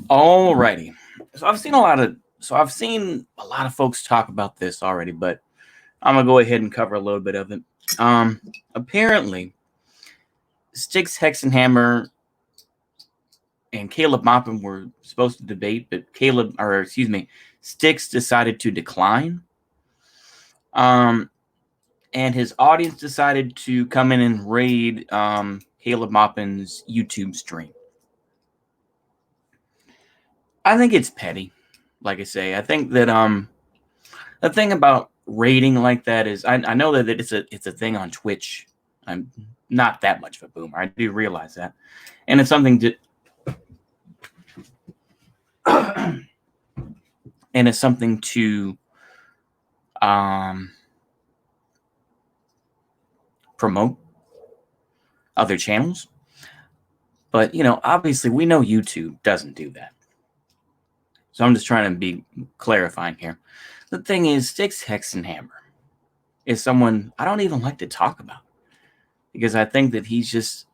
Alrighty. So I've seen a lot of folks talk about this already, but I'm gonna go ahead and cover a little bit of it. Apparently, Styxhexenhammer and Caleb Maupin were supposed to debate, but Styx decided to decline. And his audience decided to come in and raid Caleb Maupin's YouTube stream. I think it's petty. Like I say, I think that the thing about rating like that is I know that it's a thing on Twitch. I'm not that much of a boomer. I do realize that, and it's something to and it's something to promote other channels. But obviously, we know YouTube doesn't do that. So I'm just trying to be clarifying here. The thing is, Styxhexenhammer is someone I don't even like to talk about because I think that he's just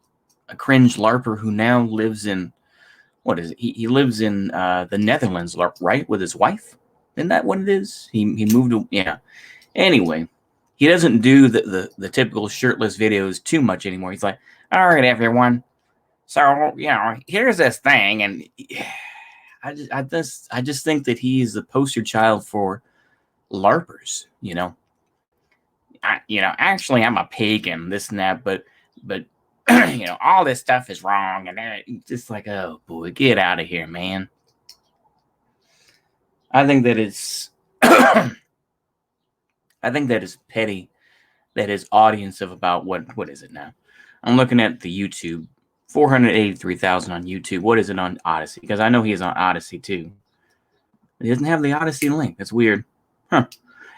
a cringe LARPer who now lives in what is it? He lives in the Netherlands, right, with his wife. Isn't that what it is? He moved to Anyway, he doesn't do the typical shirtless videos too much anymore. He's like, all right, everyone. So here's this thing, and I just think that he is the poster child for LARPers. Actually, I'm a pagan, this and that, but all this stuff is wrong, and just like, oh boy, get out of here, man. I think that it's I think that is petty that his audience of about what is it now? I'm looking at the YouTube, 483,000 on YouTube. What is it on Odyssey? Because I know he is on Odyssey too. He doesn't have the Odyssey link. That's weird. Huh.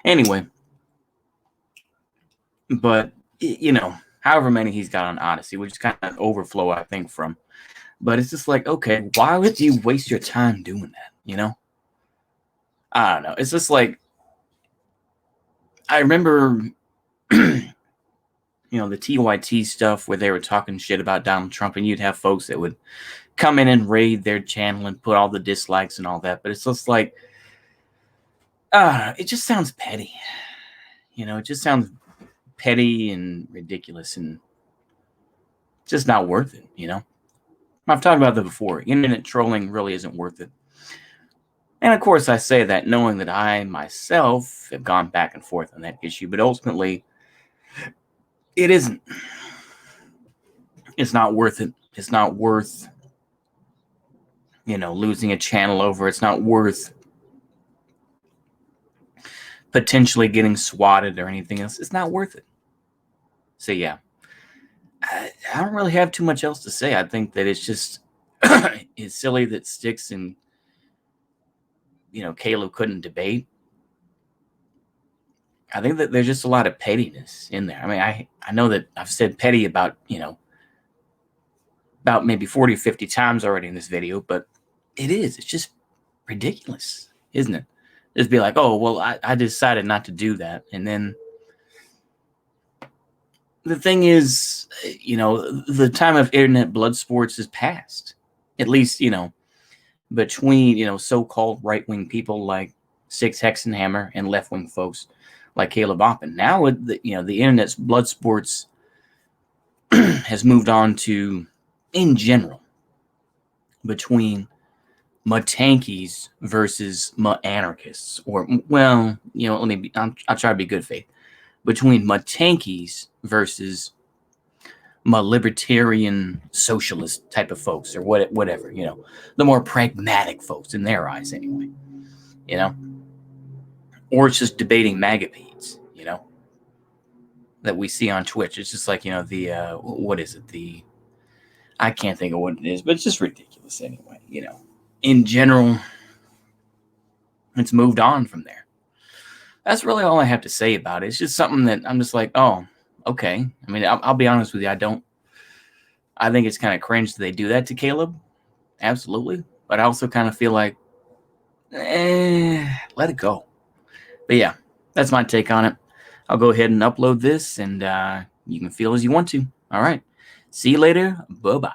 Anyway, but however many he's got on Odyssey, which is kind of overflow, I think, from. But it's just like, okay, why would you waste your time doing that? I don't know. It's just like, I remember, the TYT stuff where they were talking shit about Donald Trump, and you'd have folks that would come in and raid their channel and put all the dislikes and all that. But it's just like, it just sounds petty. It just sounds petty and ridiculous and just not worth it. I've talked about that before. Internet trolling really isn't worth it. And of course, I say that knowing that I myself have gone back and forth on that issue, but ultimately, it isn't. It's not worth it. It's not worth, losing a channel over. It's not worth potentially getting swatted or anything else. It's not worth it. So yeah, I don't really have too much else to say. I think that it's just it's silly that Styx and Caleb couldn't debate. I think that there's just a lot of pettiness in there. I mean, I know that I've said petty about about maybe 40 or 50 times already in this video, but it's just ridiculous, isn't it? Just be like, oh, well, I decided not to do that. And then the thing is, the time of internet blood sports is past. At least, between, so-called right-wing people like Styxhexenhammer and left-wing folks like Caleb Maupin. Now, the internet's blood sports has moved on to, in general, between Matankies versus anarchists, or I'll try to be good faith. Between Matankies versus libertarian socialist type of folks, or whatever, the more pragmatic folks in their eyes, anyway, or it's just debating magapeds, that we see on Twitch. It's just like, what is it? I can't think of what it is, but it's just ridiculous anyway, In general, it's moved on from there. That's really all I have to say about it. It's just something that I'm just like, oh, okay. I mean, I'll be honest with you. I think it's kind of cringe that they do that to Caleb. Absolutely. But I also kind of feel like, let it go. But yeah, that's my take on it. I'll go ahead and upload this, and you can feel as you want to. All right. See you later. Bye-bye.